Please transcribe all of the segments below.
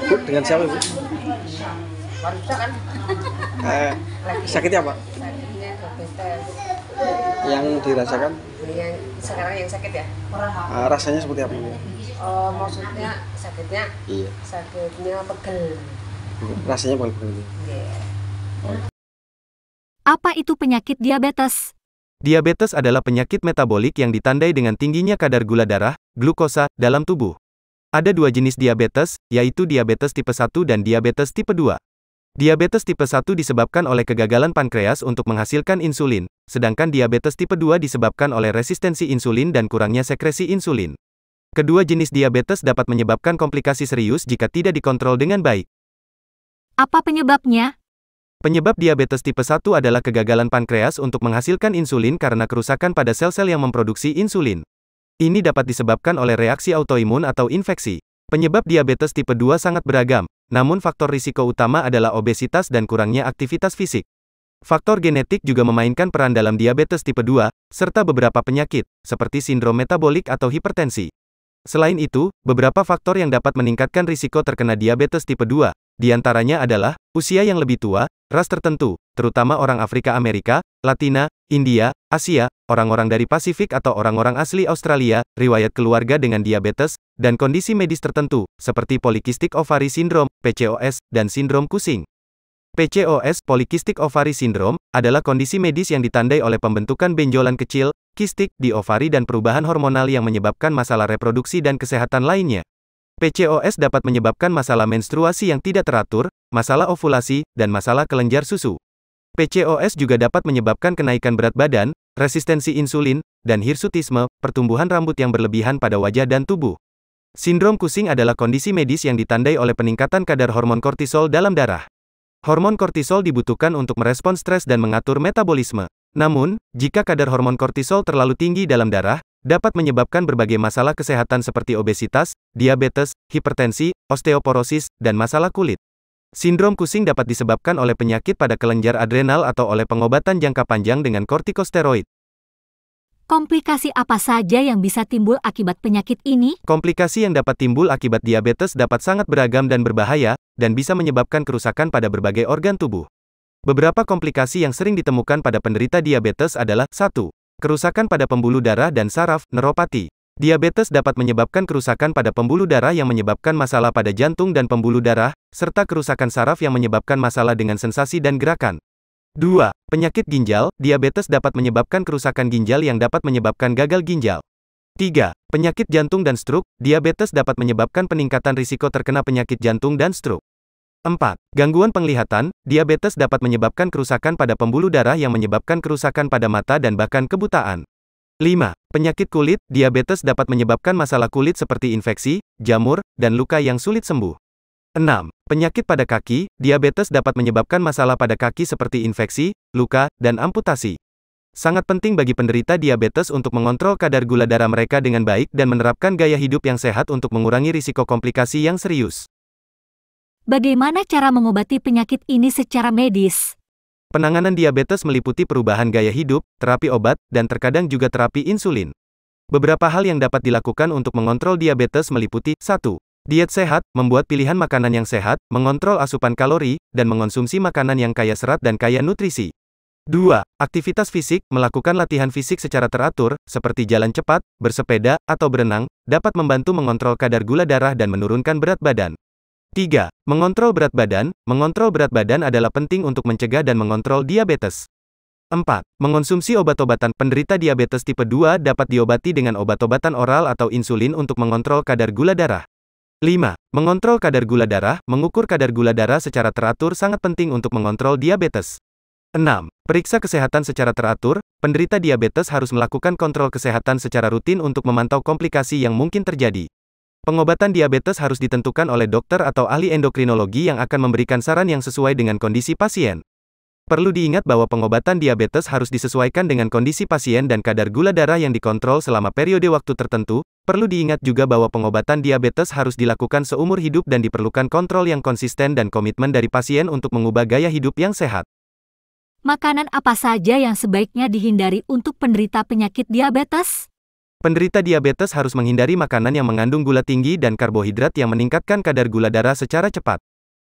Bu, dengan siapa Bu? Wanita kan? Sakitnya apa? Sakitnya diabetes. Yang dirasakan? Yang sekarang yang sakit ya? Rasanya seperti apa Bu? Oh, maksudnya sakitnya? Iya. Sakitnya pegel. Rasanya pegel. Yeah. Apa itu penyakit diabetes? Diabetes adalah penyakit metabolik yang ditandai dengan tingginya kadar gula darah, glukosa, dalam tubuh. Ada dua jenis diabetes, yaitu diabetes tipe 1 dan diabetes tipe 2. Diabetes tipe 1 disebabkan oleh kegagalan pankreas untuk menghasilkan insulin, sedangkan diabetes tipe 2 disebabkan oleh resistensi insulin dan kurangnya sekresi insulin. Kedua jenis diabetes dapat menyebabkan komplikasi serius jika tidak dikontrol dengan baik. Apa penyebabnya? Penyebab diabetes tipe 1 adalah kegagalan pankreas untuk menghasilkan insulin karena kerusakan pada sel-sel yang memproduksi insulin. Ini dapat disebabkan oleh reaksi autoimun atau infeksi. Penyebab diabetes tipe 2 sangat beragam, namun faktor risiko utama adalah obesitas dan kurangnya aktivitas fisik. Faktor genetik juga memainkan peran dalam diabetes tipe 2, serta beberapa penyakit, seperti sindrom metabolik atau hipertensi. Selain itu, beberapa faktor yang dapat meningkatkan risiko terkena diabetes tipe 2, diantaranya adalah usia yang lebih tua, ras tertentu, terutama orang Afrika Amerika, Latina, India, Asia, orang-orang dari Pasifik atau orang-orang asli Australia, riwayat keluarga dengan diabetes, dan kondisi medis tertentu, seperti polycystic ovary syndrome, PCOS, dan sindrom Cushing. PCOS, polycystic ovary syndrome, adalah kondisi medis yang ditandai oleh pembentukan benjolan kecil, kistik, di ovari dan perubahan hormonal yang menyebabkan masalah reproduksi dan kesehatan lainnya. PCOS dapat menyebabkan masalah menstruasi yang tidak teratur, masalah ovulasi, dan masalah kelenjar susu. PCOS juga dapat menyebabkan kenaikan berat badan, resistensi insulin, dan hirsutisme, pertumbuhan rambut yang berlebihan pada wajah dan tubuh. Sindrom Cushing adalah kondisi medis yang ditandai oleh peningkatan kadar hormon kortisol dalam darah. Hormon kortisol dibutuhkan untuk merespons stres dan mengatur metabolisme. Namun, jika kadar hormon kortisol terlalu tinggi dalam darah, dapat menyebabkan berbagai masalah kesehatan seperti obesitas, diabetes, hipertensi, osteoporosis, dan masalah kulit. Sindrom Cushing dapat disebabkan oleh penyakit pada kelenjar adrenal atau oleh pengobatan jangka panjang dengan kortikosteroid. Komplikasi apa saja yang bisa timbul akibat penyakit ini? Komplikasi yang dapat timbul akibat diabetes dapat sangat beragam dan berbahaya, dan bisa menyebabkan kerusakan pada berbagai organ tubuh. Beberapa komplikasi yang sering ditemukan pada penderita diabetes adalah 1. Kerusakan pada pembuluh darah dan saraf, neuropati. Diabetes dapat menyebabkan kerusakan pada pembuluh darah yang menyebabkan masalah pada jantung dan pembuluh darah, serta kerusakan saraf yang menyebabkan masalah dengan sensasi dan gerakan. 2. Penyakit ginjal, diabetes dapat menyebabkan kerusakan ginjal yang dapat menyebabkan gagal ginjal. 3. Penyakit jantung dan stroke, diabetes dapat menyebabkan peningkatan risiko terkena penyakit jantung dan stroke. 4. Gangguan penglihatan, diabetes dapat menyebabkan kerusakan pada pembuluh darah yang menyebabkan kerusakan pada mata dan bahkan kebutaan. 5. Penyakit kulit, diabetes dapat menyebabkan masalah kulit seperti infeksi, jamur, dan luka yang sulit sembuh. 6. Penyakit pada kaki, diabetes dapat menyebabkan masalah pada kaki seperti infeksi, luka, dan amputasi. Sangat penting bagi penderita diabetes untuk mengontrol kadar gula darah mereka dengan baik dan menerapkan gaya hidup yang sehat untuk mengurangi risiko komplikasi yang serius. Bagaimana cara mengobati penyakit ini secara medis? Penanganan diabetes meliputi perubahan gaya hidup, terapi obat, dan terkadang juga terapi insulin. Beberapa hal yang dapat dilakukan untuk mengontrol diabetes meliputi 1. Diet sehat, membuat pilihan makanan yang sehat, mengontrol asupan kalori, dan mengonsumsi makanan yang kaya serat dan kaya nutrisi. 2. Aktivitas fisik, melakukan latihan fisik secara teratur, seperti jalan cepat, bersepeda, atau berenang, dapat membantu mengontrol kadar gula darah dan menurunkan berat badan. 3. Mengontrol berat badan, mengontrol berat badan adalah penting untuk mencegah dan mengontrol diabetes. 4. Mengonsumsi obat-obatan. Penderita diabetes tipe 2 dapat diobati dengan obat-obatan oral atau insulin untuk mengontrol kadar gula darah. 5. Mengontrol kadar gula darah, mengukur kadar gula darah secara teratur sangat penting untuk mengontrol diabetes. 6. Periksa kesehatan secara teratur, penderita diabetes harus melakukan kontrol kesehatan secara rutin untuk memantau komplikasi yang mungkin terjadi. Pengobatan diabetes harus ditentukan oleh dokter atau ahli endokrinologi yang akan memberikan saran yang sesuai dengan kondisi pasien. Perlu diingat bahwa pengobatan diabetes harus disesuaikan dengan kondisi pasien dan kadar gula darah yang dikontrol selama periode waktu tertentu. Perlu diingat juga bahwa pengobatan diabetes harus dilakukan seumur hidup dan diperlukan kontrol yang konsisten dan komitmen dari pasien untuk mengubah gaya hidup yang sehat. Makanan apa saja yang sebaiknya dihindari untuk penderita penyakit diabetes? Penderita diabetes harus menghindari makanan yang mengandung gula tinggi dan karbohidrat yang meningkatkan kadar gula darah secara cepat.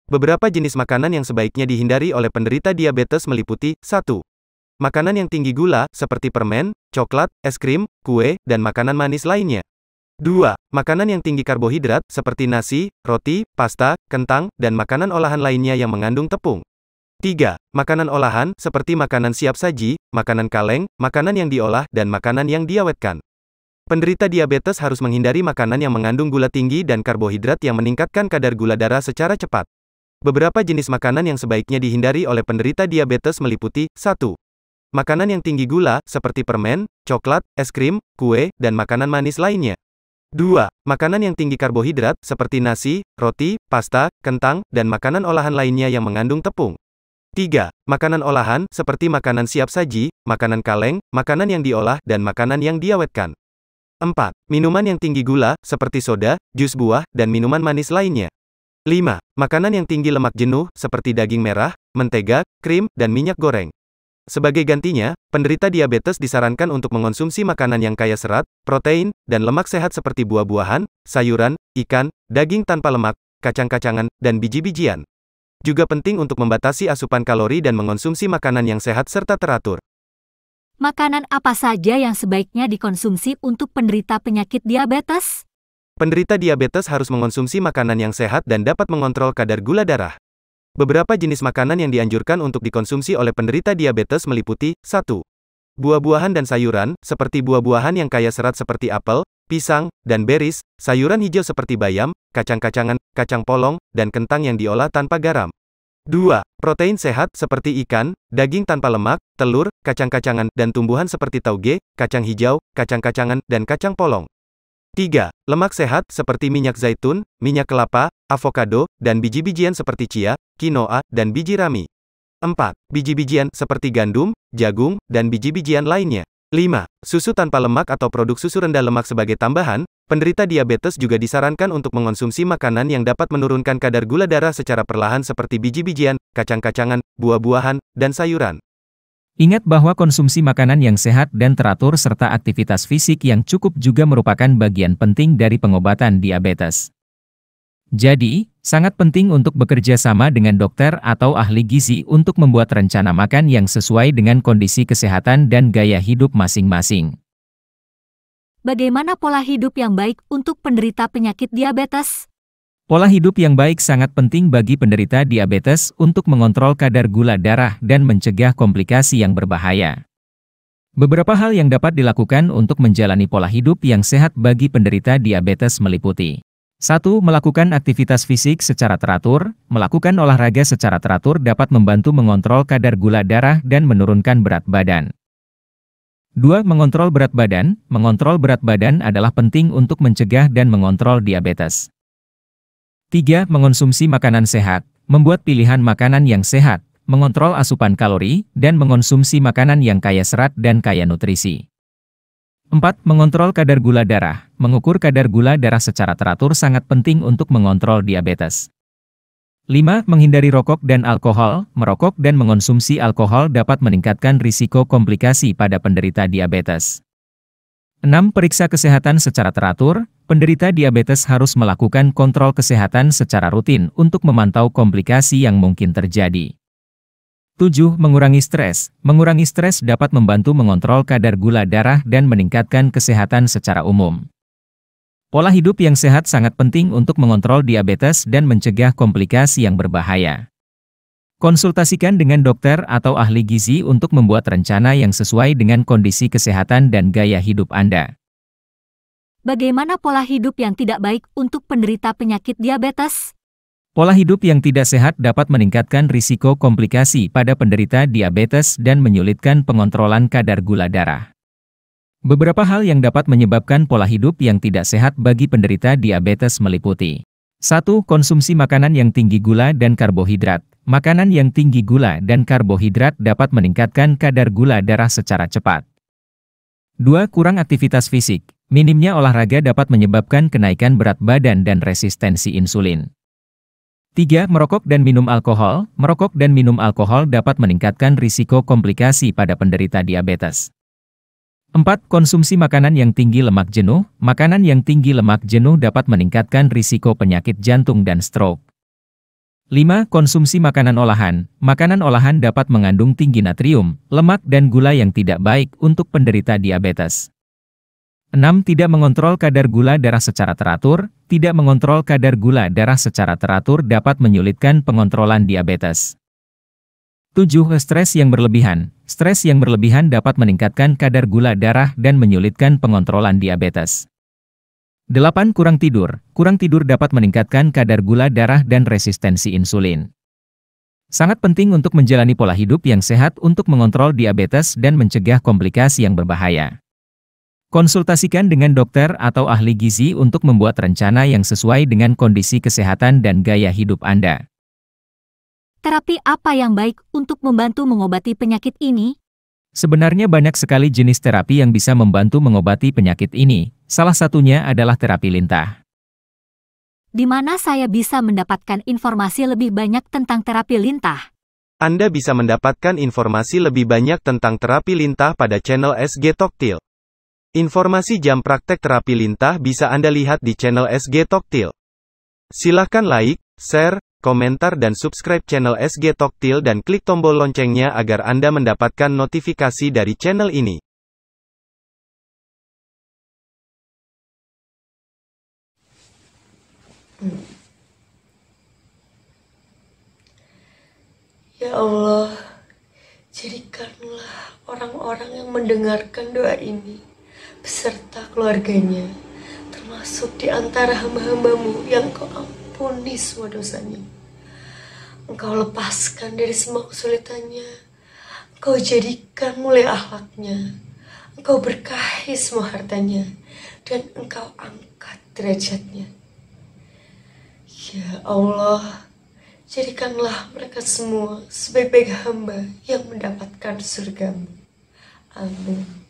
Beberapa jenis makanan yang sebaiknya dihindari oleh penderita diabetes meliputi 1. Makanan yang tinggi gula, seperti permen, coklat, es krim, kue, dan makanan manis lainnya. 2. Makanan yang tinggi karbohidrat, seperti nasi, roti, pasta, kentang, dan makanan olahan lainnya yang mengandung tepung. 3. Makanan olahan, seperti makanan siap saji, makanan kaleng, makanan yang diolah, dan makanan yang diawetkan. Penderita diabetes harus menghindari makanan yang mengandung gula tinggi dan karbohidrat yang meningkatkan kadar gula darah secara cepat. Beberapa jenis makanan yang sebaiknya dihindari oleh penderita diabetes meliputi 1. Makanan yang tinggi gula, seperti permen, coklat, es krim, kue, dan makanan manis lainnya. 2. Makanan yang tinggi karbohidrat, seperti nasi, roti, pasta, kentang, dan makanan olahan lainnya yang mengandung tepung. 3. Makanan olahan, seperti makanan siap saji, makanan kaleng, makanan yang diolah, dan makanan yang diawetkan. 4. Minuman yang tinggi gula, seperti soda, jus buah, dan minuman manis lainnya. 5. Makanan yang tinggi lemak jenuh, seperti daging merah, mentega, krim, dan minyak goreng. Sebagai gantinya, penderita diabetes disarankan untuk mengonsumsi makanan yang kaya serat, protein, dan lemak sehat seperti buah-buahan, sayuran, ikan, daging tanpa lemak, kacang-kacangan, dan biji-bijian. Juga penting untuk membatasi asupan kalori dan mengonsumsi makanan yang sehat serta teratur. Makanan apa saja yang sebaiknya dikonsumsi untuk penderita penyakit diabetes? Penderita diabetes harus mengonsumsi makanan yang sehat dan dapat mengontrol kadar gula darah. Beberapa jenis makanan yang dianjurkan untuk dikonsumsi oleh penderita diabetes meliputi 1. Buah-buahan dan sayuran, seperti buah-buahan yang kaya serat seperti apel, pisang, dan berries, sayuran hijau seperti bayam, kacang-kacangan, kacang polong, dan kentang yang diolah tanpa garam. 2. Protein sehat seperti ikan, daging tanpa lemak, telur, kacang-kacangan, dan tumbuhan seperti tauge, kacang hijau, kacang-kacangan, dan kacang polong. 3. Lemak sehat seperti minyak zaitun, minyak kelapa, avokado, dan biji-bijian seperti chia, quinoa, dan biji rami. 4. Biji-bijian seperti gandum, jagung, dan biji-bijian lainnya. 5. Susu tanpa lemak atau produk susu rendah lemak sebagai tambahan, penderita diabetes juga disarankan untuk mengonsumsi makanan yang dapat menurunkan kadar gula darah secara perlahan seperti biji-bijian, kacang-kacangan, buah-buahan, dan sayuran. Ingat bahwa konsumsi makanan yang sehat dan teratur serta aktivitas fisik yang cukup juga merupakan bagian penting dari pengobatan diabetes. Jadi, sangat penting untuk bekerja sama dengan dokter atau ahli gizi untuk membuat rencana makan yang sesuai dengan kondisi kesehatan dan gaya hidup masing-masing. Bagaimana pola hidup yang baik untuk penderita penyakit diabetes? Pola hidup yang baik sangat penting bagi penderita diabetes untuk mengontrol kadar gula darah dan mencegah komplikasi yang berbahaya. Beberapa hal yang dapat dilakukan untuk menjalani pola hidup yang sehat bagi penderita diabetes meliputi 1. Melakukan aktivitas fisik secara teratur. Melakukan olahraga secara teratur dapat membantu mengontrol kadar gula darah dan menurunkan berat badan. 2. Mengontrol berat badan. Mengontrol berat badan adalah penting untuk mencegah dan mengontrol diabetes. 3. Mengonsumsi makanan sehat. Membuat pilihan makanan yang sehat, mengontrol asupan kalori, dan mengonsumsi makanan yang kaya serat dan kaya nutrisi. 4. Mengontrol kadar gula darah. Mengukur kadar gula darah secara teratur sangat penting untuk mengontrol diabetes. 5. Menghindari rokok dan alkohol. Merokok dan mengonsumsi alkohol dapat meningkatkan risiko komplikasi pada penderita diabetes. 6. Periksa kesehatan secara teratur. Penderita diabetes harus melakukan kontrol kesehatan secara rutin untuk memantau komplikasi yang mungkin terjadi. 7. Mengurangi stres. Mengurangi stres dapat membantu mengontrol kadar gula darah dan meningkatkan kesehatan secara umum. Pola hidup yang sehat sangat penting untuk mengontrol diabetes dan mencegah komplikasi yang berbahaya. Konsultasikan dengan dokter atau ahli gizi untuk membuat rencana yang sesuai dengan kondisi kesehatan dan gaya hidup Anda. Bagaimana pola hidup yang tidak baik untuk penderita penyakit diabetes? Pola hidup yang tidak sehat dapat meningkatkan risiko komplikasi pada penderita diabetes dan menyulitkan pengontrolan kadar gula darah. Beberapa hal yang dapat menyebabkan pola hidup yang tidak sehat bagi penderita diabetes meliputi 1. Konsumsi makanan yang tinggi gula dan karbohidrat. Makanan yang tinggi gula dan karbohidrat dapat meningkatkan kadar gula darah secara cepat. 2. Kurang aktivitas fisik. Minimnya olahraga dapat menyebabkan kenaikan berat badan dan resistensi insulin. 3. Merokok dan minum alkohol. Merokok dan minum alkohol dapat meningkatkan risiko komplikasi pada penderita diabetes. 4. Konsumsi makanan yang tinggi lemak jenuh. Makanan yang tinggi lemak jenuh dapat meningkatkan risiko penyakit jantung dan stroke. 5. Konsumsi makanan olahan. Makanan olahan dapat mengandung tinggi natrium, lemak dan gula yang tidak baik untuk penderita diabetes. 6. Tidak mengontrol kadar gula darah secara teratur. Tidak mengontrol kadar gula darah secara teratur dapat menyulitkan pengontrolan diabetes. 7. Stres yang berlebihan. Stres yang berlebihan dapat meningkatkan kadar gula darah dan menyulitkan pengontrolan diabetes. 8. Kurang tidur. Kurang tidur dapat meningkatkan kadar gula darah dan resistensi insulin. Sangat penting untuk menjalani pola hidup yang sehat untuk mengontrol diabetes dan mencegah komplikasi yang berbahaya. Konsultasikan dengan dokter atau ahli gizi untuk membuat rencana yang sesuai dengan kondisi kesehatan dan gaya hidup Anda. Terapi apa yang baik untuk membantu mengobati penyakit ini? Sebenarnya banyak sekali jenis terapi yang bisa membantu mengobati penyakit ini. Salah satunya adalah terapi lintah. Di mana saya bisa mendapatkan informasi lebih banyak tentang terapi lintah? Anda bisa mendapatkan informasi lebih banyak tentang terapi lintah pada channel SG Toktil. Informasi jam praktek terapi lintah bisa Anda lihat di channel SG Toktil. Silakan like, share, komentar dan subscribe channel SG Toktil dan klik tombol loncengnya agar Anda mendapatkan notifikasi dari channel ini. Ya Allah, jadikanlah orang-orang yang mendengarkan doa ini beserta keluarganya, termasuk di antara hamba-hambamu yang Kau ampuni semua dosanya. Engkau lepaskan dari semua kesulitannya, Engkau jadikan mulia akhlaknya, Engkau berkahi semua hartanya, dan Engkau angkat derajatnya. Ya Allah, jadikanlah mereka semua sebaik-baik hamba yang mendapatkan surgamu. Amin.